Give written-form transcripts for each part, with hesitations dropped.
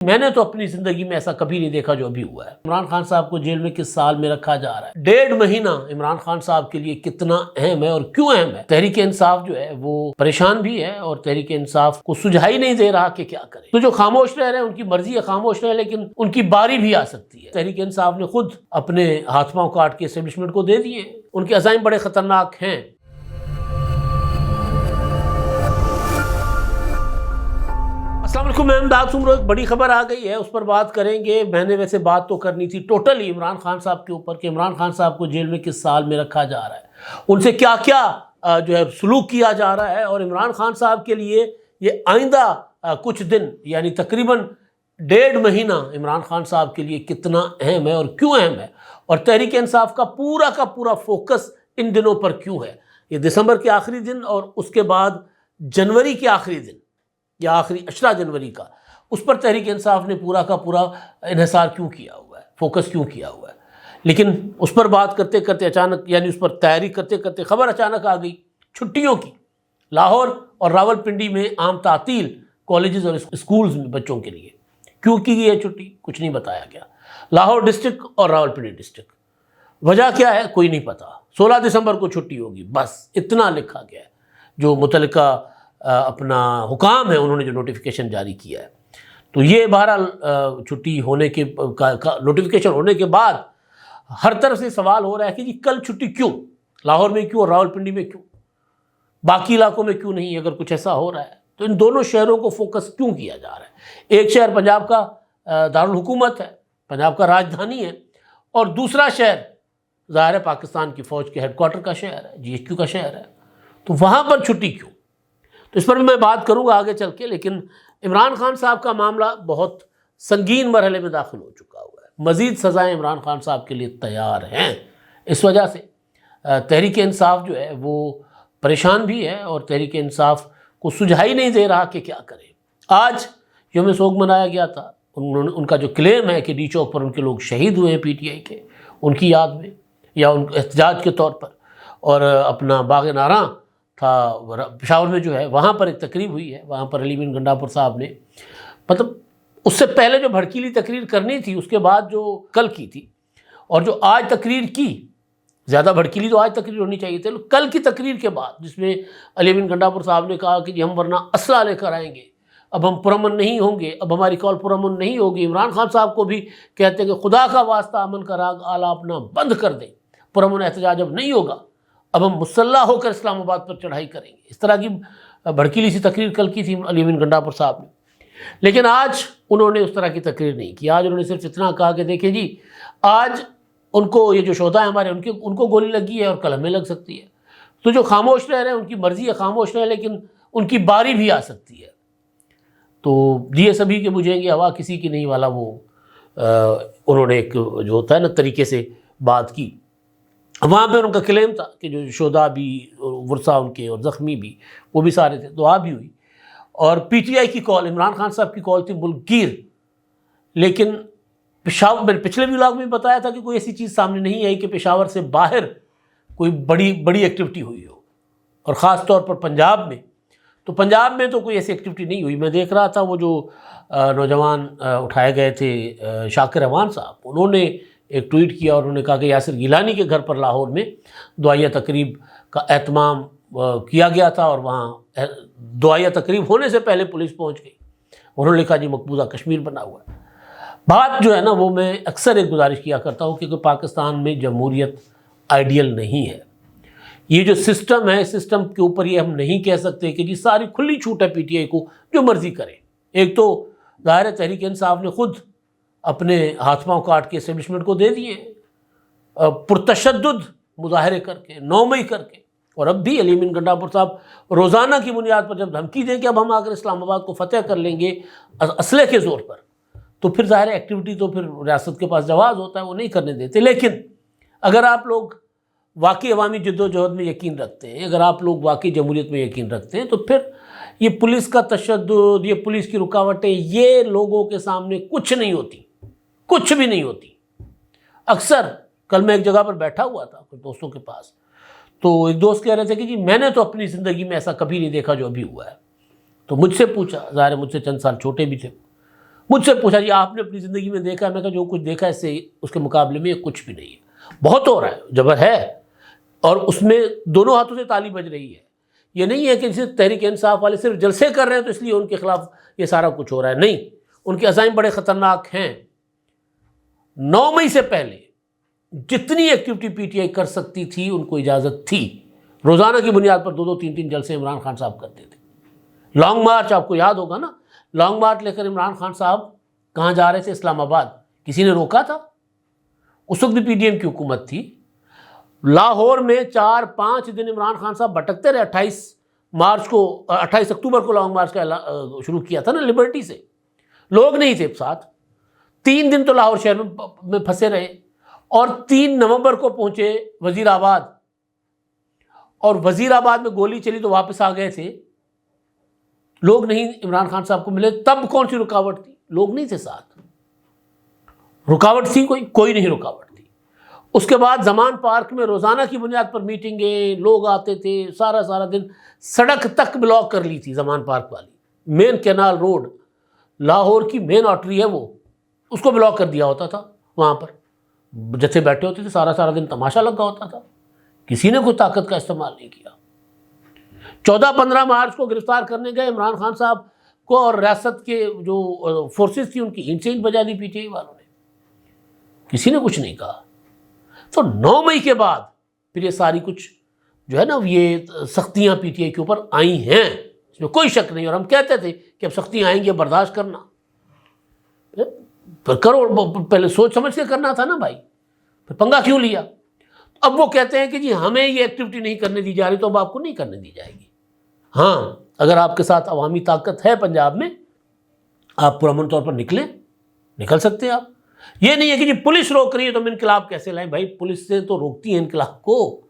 میں نے تو اپنی زندگی میں ایسا کبھی نہیں دیکھا جو ابھی ہوا ہے۔ عمران خان صاحب کو جیل میں کس سال میں رکھا جا رہا ہے؟ 1.5 مہینہ عمران خان صاحب کے لیے کتنا اہم ہے اور کیوں اہم ہے؟ تحریک انصاف جو ہے وہ پریشان بھی ہے اور تحریک انصاف کو سجھائی نہیں دے رہا کہ کیا کرے۔ تو جو خاموش رہ رہے ہیں ان کی مرضی ہے خاموش رہے، لیکن ان کی باری بھی آ سکتی ہے۔ تحریک انصاف نے خود اپنے ہاتھ پاؤں کاٹ کے اسٹیبلشمنٹ کو دے دیے، ان کے عزائم بڑے خطرناک ہیں۔ السلام علیکم، میں امداد سمرو، ایک بڑی خبر آ گئی ہے، اس پر بات کریں گے۔ میں نے ویسے بات تو کرنی تھی ٹوٹلی عمران خان صاحب کے اوپر کہ عمران خان صاحب کو جیل میں کس سال میں رکھا جا رہا ہے، ان سے کیا کیا جو ہے سلوک کیا جا رہا ہے، اور عمران خان صاحب کے لیے یہ آئندہ کچھ دن یعنی تقریباً 1.5 مہینہ عمران خان صاحب کے لیے کتنا اہم ہے اور کیوں اہم ہے، اور تحریک انصاف کا پورا فوکس ان دنوں پر کیوں ہے۔ یہ دسمبر کے آخری دن اور اس کے بعد جنوری کے آخری دن یا آخری 18 جنوری کا، اس پر تحریک انصاف نے پورا کا پورا انحصار کیوں کیا ہوا ہے، فوکس کیوں کیا ہوا ہے۔ لیکن اس پر بات کرتے کرتے اچانک، یعنی اس پر تیاری کرتے کرتے خبر اچانک آ گئی چھٹیوں کی۔ لاہور اور راول پنڈی میں عام تعطیل کالجز اور اسکولز میں بچوں کے لیے۔ کیوں کی گئی ہے چھٹی؟ کچھ نہیں بتایا گیا۔ لاہور ڈسٹرکٹ اور راول پنڈی ڈسٹرکٹ، وجہ کیا ہے کوئی نہیں پتا۔ 16 دسمبر کو چھٹی ہوگی، بس اتنا لکھا گیا ہے۔ جو متعلقہ اپنا حکام ہے انہوں نے جو نوٹیفیکیشن جاری کیا ہے، تو یہ بہرحال چھٹی ہونے کے نوٹیفیکیشن ہونے کے بعد ہر طرف سے سوال ہو رہا ہے کہ جی کل چھٹی کیوں، لاہور میں کیوں اور راول پنڈی میں کیوں، باقی علاقوں میں کیوں نہیں؟ اگر کچھ ایسا ہو رہا ہے تو ان دونوں شہروں کو فوکس کیوں کیا جا رہا ہے؟ ایک شہر پنجاب کا دارالحکومت ہے، پنجاب کا راجدھانی ہے، اور دوسرا شہر ظاہر ہے پاکستان کی فوج کے ہیڈ کوارٹر کا شہر ہے، GHQ کا شہر ہے، تو وہاں پر چھٹی کیوں؟ تو اس پر بھی میں بات کروں گا آگے چل کے۔ لیکن عمران خان صاحب کا معاملہ بہت سنگین مرحلے میں داخل ہو چکا ہوا ہے، مزید سزائیں عمران خان صاحب کے لیے تیار ہیں۔ اس وجہ سے تحریک انصاف جو ہے وہ پریشان بھی ہے اور تحریک انصاف کو سجھائی نہیں دے رہا کہ کیا کرے۔ آج یوم سوگ منایا گیا تھا، ان کا جو کلیم ہے کہ ڈی چوک پر ان کے لوگ شہید ہوئے ہیں PTI کے، ان کی یاد میں یا ان احتجاج کے طور پر، اور اپنا باغ ناراں تھا پشاور میں جو ہے، وہاں پر ایک تقریب ہوئی ہے۔ وہاں پر علی امین گنڈاپور صاحب نے مطلب اس سے پہلے جو بھڑکیلی تقریر کرنی تھی، اس کے بعد جو کل کی تھی، اور جو آج تقریر کی، زیادہ بھڑکیلی تو آج تقریر ہونی چاہیے تھی، کل کی تقریر کے بعد جس میں علی امین گنڈاپور صاحب نے کہا کہ جی ہم ورنہ اسلحہ لے کر آئیں گے، اب ہم پرامن نہیں ہوں گے، اب ہماری کال پرامن نہیں ہوگی۔ عمران خان صاحب کو بھی کہتے ہیں کہ خدا کا واسطہ امن کا راگ آلہ اپنا بند کر دیں، پرامن احتجاج اب نہیں ہوگا، اب ہم مسلح ہو کر اسلام آباد پر چڑھائی کریں گے۔ اس طرح کی بھڑکیلی سی تقریر کل کی تھی علی امین گنڈاپور صاحب نے، لیکن آج انہوں نے اس طرح کی تقریر نہیں کی۔ آج انہوں نے صرف اتنا کہا کہ دیکھیں جی آج ان کو یہ جو شہداء ہیں ہمارے، ان کو گولی لگی ہے اور کل ہمیں لگ سکتی ہے، تو جو خاموش رہ رہے ہیں ان کی مرضی ہے خاموش رہے، لیکن ان کی باری بھی آ سکتی ہے۔ تو دیے سبھی کے بجھیں گے، ہوا کسی کی نہیں والا وہ انہوں نے ایک جو ہوتا ہے نا طریقے سے بات کی۔ وہاں پہ ان کا کلیم تھا کہ جو شہداء بھی، ورثاء ان کے اور زخمی بھی، وہ بھی سارے تھے، دعا بھی ہوئی، اور PTI کی کال، عمران خان صاحب کی کال تھی ملک گیر۔ لیکن پشاور، میں نے پچھلے ولاگ میں بتایا تھا کہ کوئی ایسی چیز سامنے نہیں آئی کہ پشاور سے باہر کوئی بڑی ایکٹیویٹی ہوئی ہو، اور خاص طور پر پنجاب میں۔ تو پنجاب میں تو کوئی ایسی ایکٹیویٹی نہیں ہوئی۔ میں دیکھ رہا تھا وہ جو نوجوان اٹھائے گئے تھے شاکر امان صاحب، انہوں نے ایک ٹویٹ کیا اور انہوں نے کہا کہ یاسر گیلانی کے گھر پر لاہور میں دعائیہ تقریب کا اہتمام کیا گیا تھا، اور وہاں دعائیہ تقریب ہونے سے پہلے پولیس پہنچ گئی۔ انہوں نے کہا جی مقبوضہ کشمیر بنا ہوا ہے۔ بات جو ہے نا وہ میں اکثر ایک گزارش کیا کرتا ہوں کہ پاکستان میں جمہوریت آئیڈیل نہیں ہے۔ یہ جو سسٹم ہے، سسٹم کے اوپر یہ ہم نہیں کہہ سکتے کہ جی ساری کھلی چھوٹ ہے PTI کو جو مرضی کرے۔ ایک تو ظاہر ہے تحریک انصاف نے خود اپنے ہاتھ پاؤں کاٹ کے اسٹیبلشمنٹ کو دے دیے، پرتشدد مظاہرے کر کے، 9 مئی کر کے، اور اب بھی علی امین گنڈاپور صاحب روزانہ کی بنیاد پر جب دھمکی دیں کہ اب ہم آ کر اسلام آباد کو فتح کر لیں گے اسلحے کے زور پر، تو پھر ظاہر ایکٹیویٹی تو پھر ریاست کے پاس جواز ہوتا ہے، وہ نہیں کرنے دیتے۔ لیکن اگر آپ لوگ واقعی عوامی جد و جہد میں یقین رکھتے ہیں، اگر آپ لوگ واقعی جمہوریت میں یقین رکھتے ہیں، تو پھر یہ پولیس کا تشدد، یہ پولیس کی رکاوٹیں، یہ لوگوں کے سامنے کچھ نہیں ہوتی، کچھ بھی نہیں ہوتی۔ اکثر کل میں ایک جگہ پر بیٹھا ہوا تھا کچھ دوستوں کے پاس، تو ایک دوست کہہ رہے تھے کہ جی میں نے تو اپنی زندگی میں ایسا کبھی نہیں دیکھا جو ابھی ہوا ہے۔ تو مجھ سے پوچھا، ظاہر ہے مجھ سے چند سال چھوٹے بھی تھے، مجھ سے پوچھا جی آپ نے اپنی زندگی میں دیکھا ہے؟ میں کہا جو کچھ دیکھا ہے اس سے اس کے مقابلے میں یہ کچھ بھی نہیں ہے. بہت ہو رہا ہے، جبر ہے، اور اس میں دونوں ہاتھوں سے تالی بج رہی ہے. یہ نہیں ہے کہ جسے تحریک انصاف والے صرف جلسے کر رہے ہیں تو اس لیے ان کے خلاف یہ سارا کچھ ہو رہا ہے. نہیں، ان کے عزائم بڑے خطرناک ہیں. 9 مئی سے پہلے جتنی ایکٹیویٹی پی ٹی آئی کر سکتی تھی ان کو اجازت تھی. روزانہ کی بنیاد پر 2-2 3-3 جلسے عمران خان صاحب کرتے تھے. لانگ مارچ آپ کو یاد ہوگا نا، لانگ مارچ لے کر عمران خان صاحب کہاں جا رہے تھے؟ اسلام آباد. کسی نے روکا تھا؟ اس وقت بھی پی ڈی ایم کی حکومت تھی. لاہور میں 4-5 دن عمران خان صاحب بھٹکتے رہے. 28 اکتوبر کو لانگ مارچ کا شروع کیا تھا نا لبرٹی سے. لوگ نہیں تھے ساتھ. 3 دن تو لاہور شہر میں پھنسے رہے، اور 3 نومبر کو پہنچے وزیر آباد، اور وزیر آباد میں گولی چلی تو واپس آ گئے تھے. لوگ نہیں عمران خان صاحب کو ملے. تب کون سی رکاوٹ تھی؟ لوگ نہیں تھے ساتھ. رکاوٹ تھی کوئی نہیں رکاوٹ تھی. اس کے بعد زمان پارک میں روزانہ کی بنیاد پر میٹنگیں، لوگ آتے تھے. سارا دن سڑک تک بلاک کر لی تھی زمان پارک والی. مین کینال روڈ، لاہور کی مین آرٹری ہے وہ، اس کو بلاک کر دیا ہوتا تھا. وہاں پر جتھے بیٹھے ہوتے تھے، سارا دن تماشا لگا ہوتا تھا. کسی نے کوئی طاقت کا استعمال نہیں کیا. 14-15 مارچ کو گرفتار کرنے گئے عمران خان صاحب کو، اور ریاست کے جو فورسز تھی ان کی اینٹ سے اینٹ بجا دی پی ٹی آئی والوں نے. کسی نے کچھ نہیں کہا. تو 9 مئی کے بعد پھر یہ ساری کچھ جو ہے نا یہ سختیاں پی ٹی آئی کے اوپر آئی ہیں، اس میں کوئی شک نہیں. اور ہم کہتے تھے کہ اب سختیاں آئیں گی، برداشت کرنا. پھر کرو، پہلے سوچ سمجھ کے کرنا تھا نا بھائی. پھر پنگا کیوں لیا؟ اب وہ کہتے ہیں کہ جی ہمیں یہ ایکٹیویٹی نہیں کرنے دی جا رہی تو اب آپ کو نہیں کرنے دی جائے گی. ہاں، اگر آپ کے ساتھ عوامی طاقت ہے پنجاب میں، آپ پرامن طور پر نکل سکتے ہیں آپ. یہ نہیں ہے کہ جی پولیس روک رہی ہے تو ہم انقلاب کیسے لائیں. بھائی پولیس سے تو روکتی ہے انقلاب کو.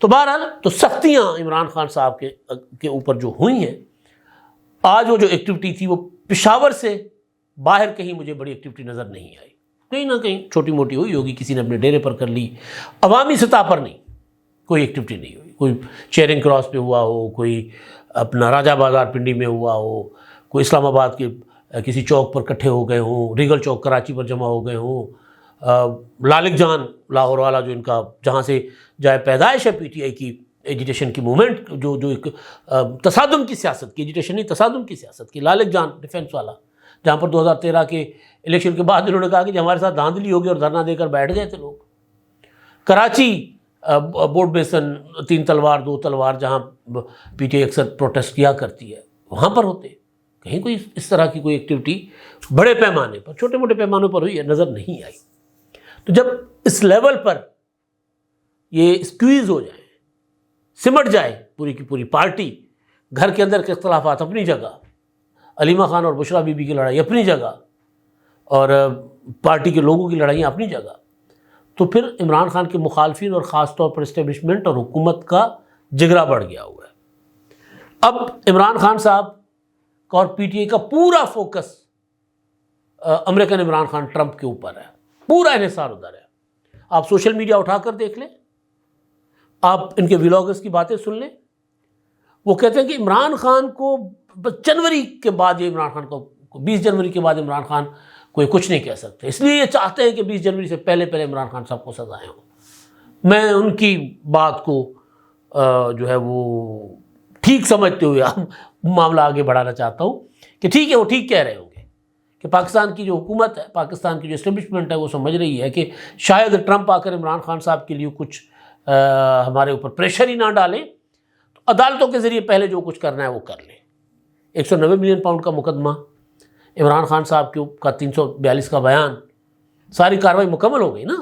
تو بہرحال تو سختیاں عمران خان صاحب کے اوپر جو ہوئی ہیں. آج وہ جو ایکٹیویٹی تھی وہ پشاور سے باہر کہیں مجھے بڑی ایکٹیویٹی نظر نہیں آئی. کہیں نہ کہیں چھوٹی موٹی ہوئی ہوگی، کسی نے اپنے ڈیرے پر کر لی. عوامی سطح پر نہیں، کوئی ایکٹیویٹی نہیں ہوئی. کوئی چیرنگ کراس پہ ہوا ہو، کوئی اپنا راجہ بازار پنڈی میں ہوا ہو، کوئی اسلام آباد کے کسی چوک پر کٹھے ہو گئے ہوں، ریگل چوک کراچی پر جمع ہو گئے ہوں. لالک جان لاہور والا جو ان کا جہاں سے جائے پیدائش ہے پی ٹی آئی کی ایجیٹیشن کی موومنٹ، جو ایک تصادم کی سیاست کی، ایجیٹیشن نہیں تصادم کی سیاست کی، لالک جان ڈیفینس والا، جہاں پر 2013 کے الیکشن کے بعد انہوں نے کہا کہ ہمارے ساتھ دھاندلی ہوگی اور دھرنا دے کر بیٹھ گئے تھے لوگ. کراچی بورڈ بیسن 3 تلوار 2 تلوار جہاں پی ٹی آئی اکثر پروٹیسٹ کیا کرتی ہے، وہاں پر ہوتے. کہیں کوئی اس طرح کی کوئی ایکٹیویٹی بڑے پیمانے پر، چھوٹے موٹے پیمانوں پر ہوئی ہے نظر نہیں آئی. تو جب اس لیول پر یہ اسکویز ہو جائے، سمٹ جائے پوری کی پوری پارٹی، گھر کے اندر کے اختلافات اپنی جگہ، علیمہ خان اور بشرا بی بی کی لڑائی اپنی جگہ، اور پارٹی کے لوگوں کی لڑائیاں اپنی جگہ، تو پھر عمران خان کے مخالفین اور خاص طور پر اسٹیبلشمنٹ اور حکومت کا جگرا بڑھ گیا ہوا ہے. اب عمران خان صاحب کا اور پی ٹی آئی کا پورا focus American Imran Khan Trump کے اوپر ہے، پورا انحصار ادھر ہے. آپ سوشل میڈیا اٹھا کر دیکھ لیں، آپ ان کے ولاگرز کی باتیں سن لیں. وہ کہتے ہیں کہ عمران خان کو جنوری کے بعد، یہ عمران خان کو 20 جنوری کے بعد عمران خان کوئی کچھ نہیں کہہ سکتے، اس لیے یہ چاہتے ہیں کہ 20 جنوری سے پہلے عمران خان صاحب کو سزائیں ہوں. میں ان کی بات کو جو ہے وہ ٹھیک سمجھتے ہوئے معاملہ آگے بڑھانا چاہتا ہوں کہ ٹھیک ہے، وہ ٹھیک کہہ رہے ہوں گے کہ پاکستان کی جو حکومت ہے، پاکستان کی جو اسٹیبلشمنٹ ہے، وہ سمجھ رہی ہے کہ شاید ٹرمپ آ کر عمران خان صاحب کے لیے کچھ ہمارے اوپر پریشر ہی نہ ڈالیں، تو عدالتوں کے ذریعے پہلے جو کچھ کرنا ہے وہ کر لیں. 190 ملین پاؤنڈ کا مقدمہ، عمران خان صاحب کا 342 کا بیان، ساری کارروائی مکمل ہو گئی نا.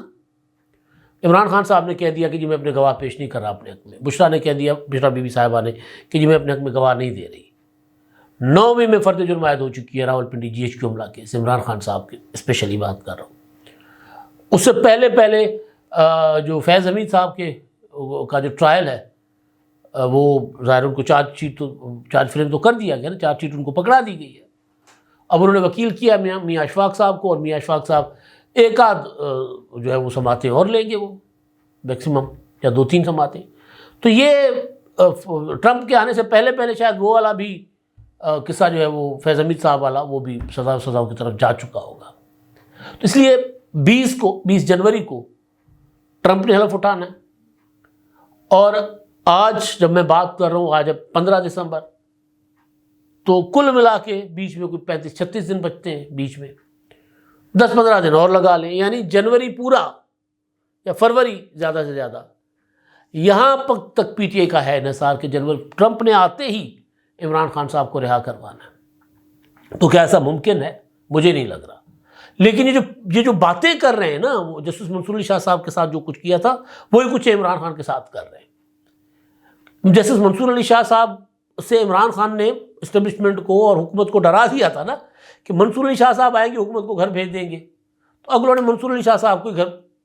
عمران خان صاحب نے کہہ دیا کہ جی میں اپنے گواہ پیش نہیں کر رہا اپنے حق میں. بشرا نے کہہ دیا، بشرا بی بی صاحبہ نے، کہ جی میں اپنے حق میں گواہ نہیں دے رہی. 9 مئی میں فرد جرم عائد ہو چکی ہے Rawalpindi G H Q حملہ کیس. عمران خان صاحب کی اسپیشلی بات کر رہا ہوں. اس سے پہلے جو فیض حمید صاحب کا جو ٹرائل ہے، وہ ظاہر ان کو چارج فریم تو کر دیا گیا نا، چارج شیٹ ان کو پکڑا دی گئی ہے. اب انہوں نے وکیل کیا میاں اشفاق صاحب کو، اور میاں اشفاق صاحب ایک آدھ جو ہے وہ سماعتیں اور لیں گے، وہ میکسیمم یا 2-3 سماعتیں. تو یہ ٹرمپ کے آنے سے پہلے شاید وہ والا بھی قصہ جو ہے وہ فیض حمید صاحب والا وہ بھی سزاؤں کی طرف جا چکا ہوگا. تو اس لیے 20 جنوری کو ٹرمپ نے حلف اٹھانا ہے. اور آج جب میں بات کر رہا ہوں، آج 15 دسمبر، تو کل ملا کے بیچ میں کوئی 35-36 دن بچتے ہیں، بیچ میں 10-15 دن اور لگا لیں، یعنی جنوری پورا یا فروری زیادہ سے زیادہ. یہاں تک پی ٹی آئی کا ہے انحصار کہ جنوری ٹرمپ نے آتے ہی عمران خان صاحب کو رہا کروانا ہے. تو کیا ایسا ممکن ہے؟ مجھے نہیں لگ رہا. لیکن یہ جو باتیں کر رہے ہیں نا، وہ جسٹس منصور علی شاہ صاحب کے ساتھ جو کچھ کیا تھا وہی کچھ عمران خان کے ساتھ کر رہے ہیں. جسٹس منصور علی شاہ صاحب سے عمران خان نے اسٹیبلشمنٹ کو اور حکومت کو ڈرا دیا تھا نا کہ منصور علی شاہ صاحب آئیں گے حکومت کو گھر بھیج دیں گے. تو اگلوں نے منصور علی شاہ صاحب کو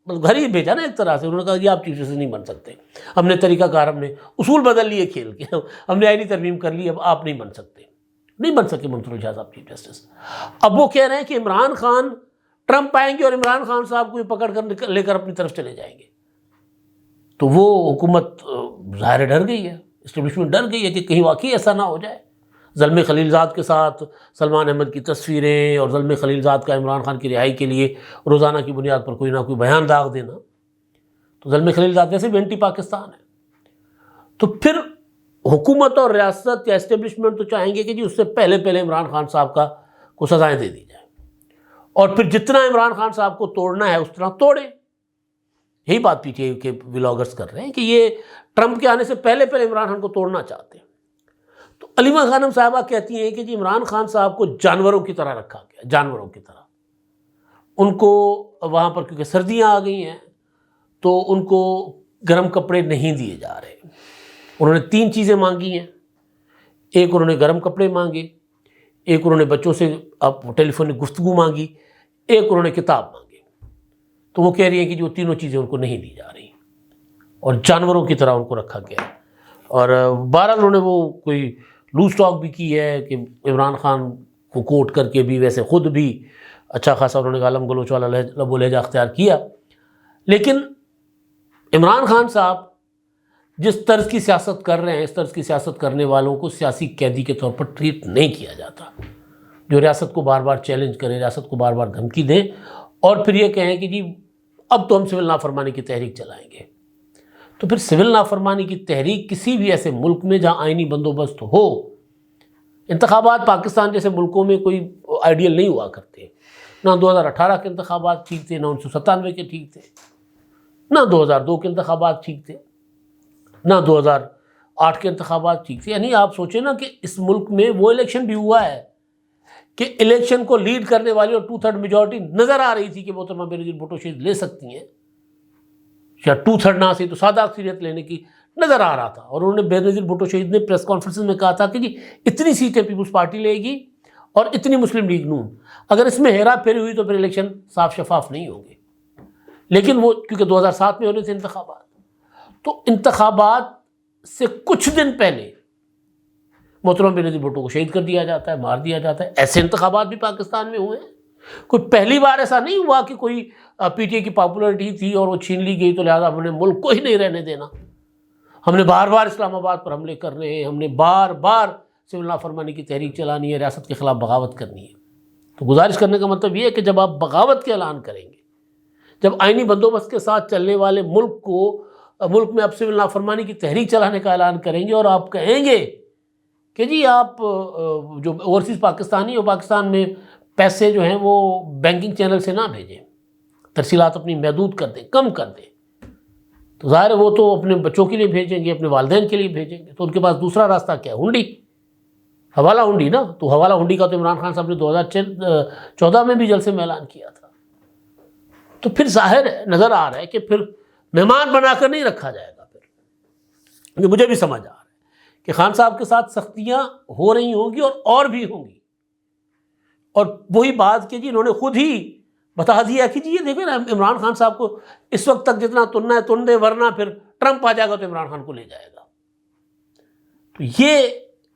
گھر ہی بھیجا نا ایک طرح سے. انہوں نے کہا یہ آپ چیف جسٹس نہیں بن سکتے، ہم نے طریقہ کار، ہم نے اصول بدل لیے کھیل کے، ہم نے آئینی ترمیم کر لی، اب آپ نہیں بن سکتے. نہیں بن سکے منصور علی شاہ صاحب چیف جسٹس. اب وہ کہہ رہے ہیں کہ عمران خان، ٹرمپ آئیں گے اور عمران خان صاحب کو پکڑ کر لے کر اپنی طرف چلے جائیں گے. تو وہ حکومت ظاہر ڈر گئی ہے، اسٹیبلشمنٹ ڈر گئی ہے کہ کہیں واقعی ایسا نہ ہو جائے. زلمے خلیل زاد کے ساتھ سلمان احمد کی تصویریں اور زلمے خلیل زاد کا عمران خان کی رہائی کے لیے روزانہ کی بنیاد پر کوئی نہ کوئی بیان داغ دینا. تو زلمے خلیل زاد ویسے بھی اینٹی پاکستان ہے. تو پھر حکومت اور ریاست یا اسٹیبلشمنٹ تو چاہیں گے کہ جی اس سے پہلے عمران خان صاحب کو سزائیں دے دی جائیں، اور پھر جتنا عمران خان صاحب کو توڑنا ہے اس طرح توڑے. یہی بات پی ٹی آئی کے ولاگرز کر رہے ہیں کہ یہ ٹرمپ کے آنے سے پہلے عمران خان کو توڑنا چاہتے ہیں. تو علیمہ خانم صاحبہ کہتی ہیں کہ جی عمران خان صاحب کو جانوروں کی طرح رکھا گیا، جانوروں کی طرح. ان کو وہاں پر کیونکہ سردیاں آ گئی ہیں تو ان کو گرم کپڑے نہیں دیے جا رہے. انہوں نے 3 چیزیں مانگی ہیں. ایک انہوں نے گرم کپڑے مانگے، ایک انہوں نے بچوں سے ٹیلی فونک گفتگو مانگی، ایک انہوں نے کتاب مانگی. تو وہ کہہ رہی ہیں کہ جو تینوں چیزیں ان کو نہیں دی جا رہی اور جانوروں کی طرح ان کو رکھا گیا. اور بہرحال انہوں نے وہ کوئی لوز ٹاک بھی کی ہے کہ عمران خان کو کوٹ کر کے بھی، ویسے خود بھی اچھا خاصا انہوں نے گالم گلوچ والا لب و لہجہ اختیار کیا. لیکن عمران خان صاحب جس طرز کی سیاست کر رہے ہیں، اس طرز کی سیاست کرنے والوں کو سیاسی قیدی کے طور پر ٹریٹ نہیں کیا جاتا، جو ریاست کو بار بار چیلنج کریں، ریاست کو بار بار دھمکی دیں اور پھر یہ کہیں کہ جی اب تو ہم سول نافرمانی کی تحریک چلائیں گے. تو پھر سول نافرمانی کی تحریک کسی بھی ایسے ملک میں جہاں آئینی بندوبست ہو، انتخابات پاکستان جیسے ملکوں میں کوئی آئیڈیل نہیں ہوا کرتے. نہ 2018 کے انتخابات ٹھیک تھے، نہ 1997 کے ٹھیک تھے، نہ 2002 کے انتخابات ٹھیک تھے، نہ 2008 کے انتخابات ٹھیک تھے. یعنی آپ سوچیں نا کہ اس ملک میں وہ الیکشن بھی ہوا ہے کہ الیکشن کو لیڈ کرنے والی اور 2/3 میجورٹی نظر آ رہی تھی کہ محترمہ بینظیر بھٹو شہید لے سکتی ہیں، یا 2/3 نہ سے تو سادہ اکثریت لینے کی نظر آ رہا تھا. اور انہوں نے بینظیر بھٹو شہید نے پریس کانفرنس میں کہا تھا کہ جی اتنی سیٹیں پیپلز پارٹی لے گی اور اتنی مسلم لیگ نون، اگر اس میں ہیرا پھیری ہوئی تو پھر الیکشن صاف شفاف نہیں ہوں گے. لیکن وہ کیونکہ 2007 میں ہونے تھے انتخابات، تو انتخابات سے کچھ دن پہلے محترمہ بینظیر بھٹو کو شہید کر دیا جاتا ہے، مار دیا جاتا ہے. ایسے انتخابات بھی پاکستان میں ہوئے ہیں. کوئی پہلی بار ایسا نہیں ہوا کہ کوئی پی ٹی آئی کی پاپولرٹی تھی اور وہ چھین لی گئی تو لہٰذا ہم نے ملک کو ہی نہیں رہنے دینا. ہم نے بار بار اسلام آباد پر حملے کرنے ہیں، ہم نے بار بار سول نافرمانی کی تحریک چلانی ہے، ریاست کے خلاف بغاوت کرنی ہے. تو گزارش کرنے کا مطلب یہ ہے کہ جب آپ بغاوت کے اعلان کریں گے، جب آئینی بندوبست کے ساتھ چلنے والے ملک میں اب سول نافرمانی کی تحریک چلانے کا اعلان کریں گے اور آپ کہیں گے کہ جی آپ جو اوورسیز پاکستانی اور پاکستان میں پیسے جو ہیں وہ بینکنگ چینل سے نہ بھیجیں، ترسیلات اپنی محدود کر دیں، کم کر دیں، تو ظاہر ہے وہ تو اپنے بچوں کے لیے بھیجیں گے، اپنے والدین کے لیے بھیجیں گے. تو ان کے پاس دوسرا راستہ کیا ہے؟ ہنڈی، حوالہ ہنڈی نا. تو حوالہ ہنڈی کا تو عمران خان صاحب نے 2014 میں بھی جلسے میں اعلان کیا تھا. تو پھر ظاہر ہے، نظر آ رہا ہے کہ پھر مہمان بنا کر نہیں رکھا جائے گا. پھر مجھے بھی سمجھ آ رہا ہے کہ خان صاحب کے ساتھ سختیاں ہو رہی ہوں گی اور بھی ہوں گی. اور وہی بات کہ جی انہوں نے خود ہی بتا دیا کہ جی یہ دیکھیں نا، عمران خان صاحب کو اس وقت تک جتنا تننا ہے تن دے، ورنہ پھر ٹرمپ آ جائے گا تو عمران خان کو لے جائے گا. تو یہ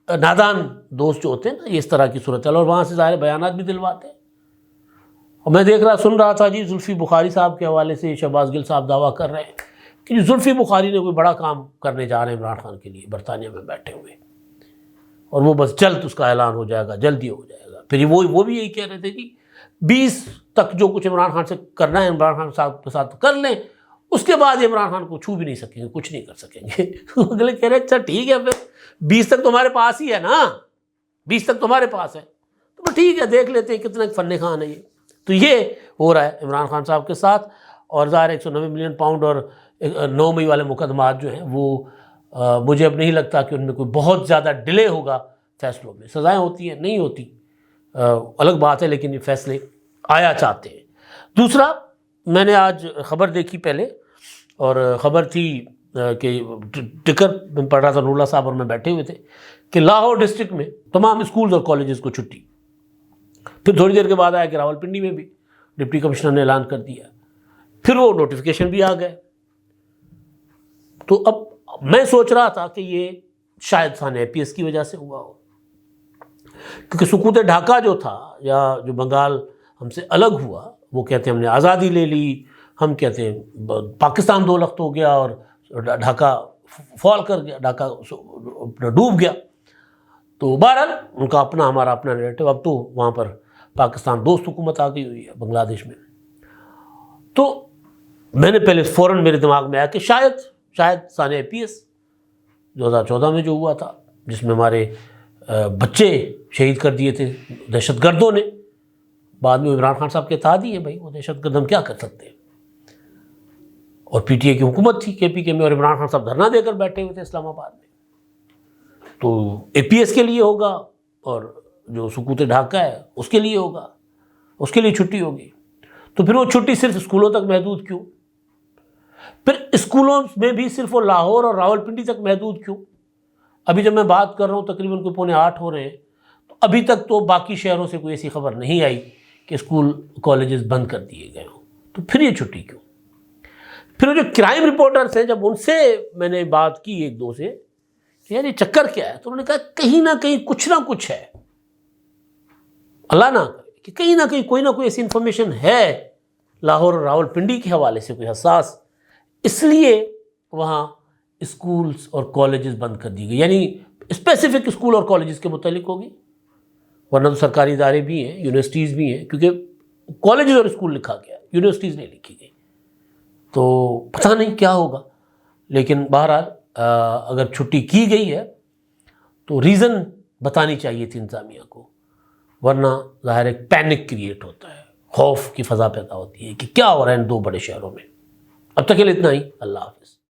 نادان دوست جو ہوتے ہیں نا، یہ اس طرح کی صورتحال، اور وہاں سے ظاہر بیانات بھی دلواتے ہیں. اور میں سن رہا تھا جی زلفی بخاری صاحب کے حوالے سے شہباز گل صاحب دعویٰ کر رہے ہیں کہ زلفی بخاری نے کوئی بڑا کام کرنے جا رہے ہیں عمران خان کے لیے برطانیہ میں بیٹھے ہوئے. اور وہ بس جلد اس کا اعلان ہو جائے گا، جلد ہی ہو جائے گا. پھر وہ بھی یہی کہہ رہے تھے کہ 20 تک جو کچھ عمران خان سے کرنا ہے عمران خان صاحب کے ساتھ کر لیں، اس کے بعد عمران خان کو چھو بھی نہیں سکیں گے، کچھ نہیں کر سکیں گے. اگلے کہہ رہے اچھا ٹھیک ہے، پھر 20 تک تمہارے پاس ہی ہے نا، 20 تک تمہارے پاس ہے تو ٹھیک ہے، دیکھ لیتے ہیں کتنا فن خان ہے یہ. تو یہ ہو رہا ہے عمران خان صاحب کے ساتھ. اور ظاہر 190 ملین پاؤنڈ اور 9 مئی والے مقدمات جو ہیں وہ مجھے اب نہیں لگتا کہ ان میں کوئی بہت زیادہ ڈیلے ہوگا فیصلوں میں. سزائیں ہوتی ہیں، نہیں ہوتی الگ بات ہے، لیکن یہ فیصلے آیا چاہتے ہیں. دوسرا، میں نے آج خبر دیکھی پہلے، اور خبر تھی کہ ٹکر میں پڑھ رہا تھا، نور اللہ صاحب اور میں بیٹھے ہوئے تھے، کہ لاہور ڈسٹرکٹ میں تمام اسکولز اور کالجز کو چھٹی. پھر تھوڑی دیر کے بعد آیا کہ راولپنڈی میں بھی ڈپٹی کمشنر نے اعلان کر دیا. پھر وہ نوٹیفیکیشن بھی آ گئے. تو اب میں سوچ رہا تھا کہ یہ شاید ثانیہ APS کی وجہ سے ہوا ہو، کیونکہ سکوت ڈھاکہ جو تھا، یا جو بنگال ہم سے الگ ہوا، وہ کہتے ہیں ہم نے آزادی لے لی، ہم کہتے ہیں پاکستان 2 لخت ہو گیا اور ڈھاکہ فال کر گیا، ڈھاکہ ڈوب گیا. تو بہرحال ان کا اپنا، ہمارا اپنا نیریٹو. اب تو وہاں پر پاکستان دوست حکومت آ گئی ہوئی ہے بنگلہ دیش میں. تو میں نے پہلے فوراً میرے دماغ میں آیا کہ شاید ثانیہ APS 2014 میں جو ہوا تھا، جس میں ہمارے بچے شہید کر دیے تھے دہشت گردوں نے، بعد میں عمران خان صاحب کے اتحادی ہیں بھائی، وہ دہشت گرد ہم کیا کر سکتے ہیں. اور PTI کی حکومت تھی KPK میں، اور عمران خان صاحب دھرنا دے کر بیٹھے ہوئے تھے اسلام آباد میں. تو APS کے لیے ہوگا، اور جو سکوت ڈھاکہ ہے اس کے لیے ہوگا، اس کے لیے چھٹی ہوگی. تو پھر وہ چھٹی صرف اسکولوں تک محدود کیوں؟ پھر اسکولوں میں بھی صرف وہ لاہور اور راولپنڈی تک محدود کیوں؟ ابھی جب میں بات کر رہا ہوں تقریباً کوئی 7:45 ہو رہے ہیں، تو ابھی تک تو باقی شہروں سے کوئی ایسی خبر نہیں آئی کہ اسکول کالجز بند کر دیے گئے ہوں. تو پھر یہ چھٹی کیوں؟ پھر وہ جو کرائم رپورٹرز ہیں، جب ان سے میں نے بات کی 1-2 سے کہ یار یہ چکر کیا ہے، تو انہوں نے کہا کہیں نہ کہیں کچھ نہ کچھ ہے. اللہ نہ کرے کہ کہیں نہ کہیں کوئی نہ کوئی ایسی انفارمیشن ہے لاہور اور راولپنڈی کے حوالے سے کوئی حساس، اس لیے وہاں اسکولز اور کالجز بند کر دی گئی. یعنی اسپیسیفک اسکول اور کالجز کے متعلق ہوگی، ورنہ تو سرکاری ادارے بھی ہیں، یونیورسٹیز بھی ہیں، کیونکہ کالجز اور اسکول لکھا گیا، یونیورسٹیز نہیں لکھی گئی. تو پتہ نہیں کیا ہوگا. لیکن بہرحال اگر چھٹی کی گئی ہے تو ریزن بتانی چاہیے تھی انتظامیہ کو، ورنہ ظاہر ایک پینک کریٹ ہوتا ہے، خوف کی فضا پیدا ہوتی ہے کہ کیا ہو رہا ہے ان 2 بڑے شہروں میں. اب تک کے لیے اتنا ہی. اللہ حافظ.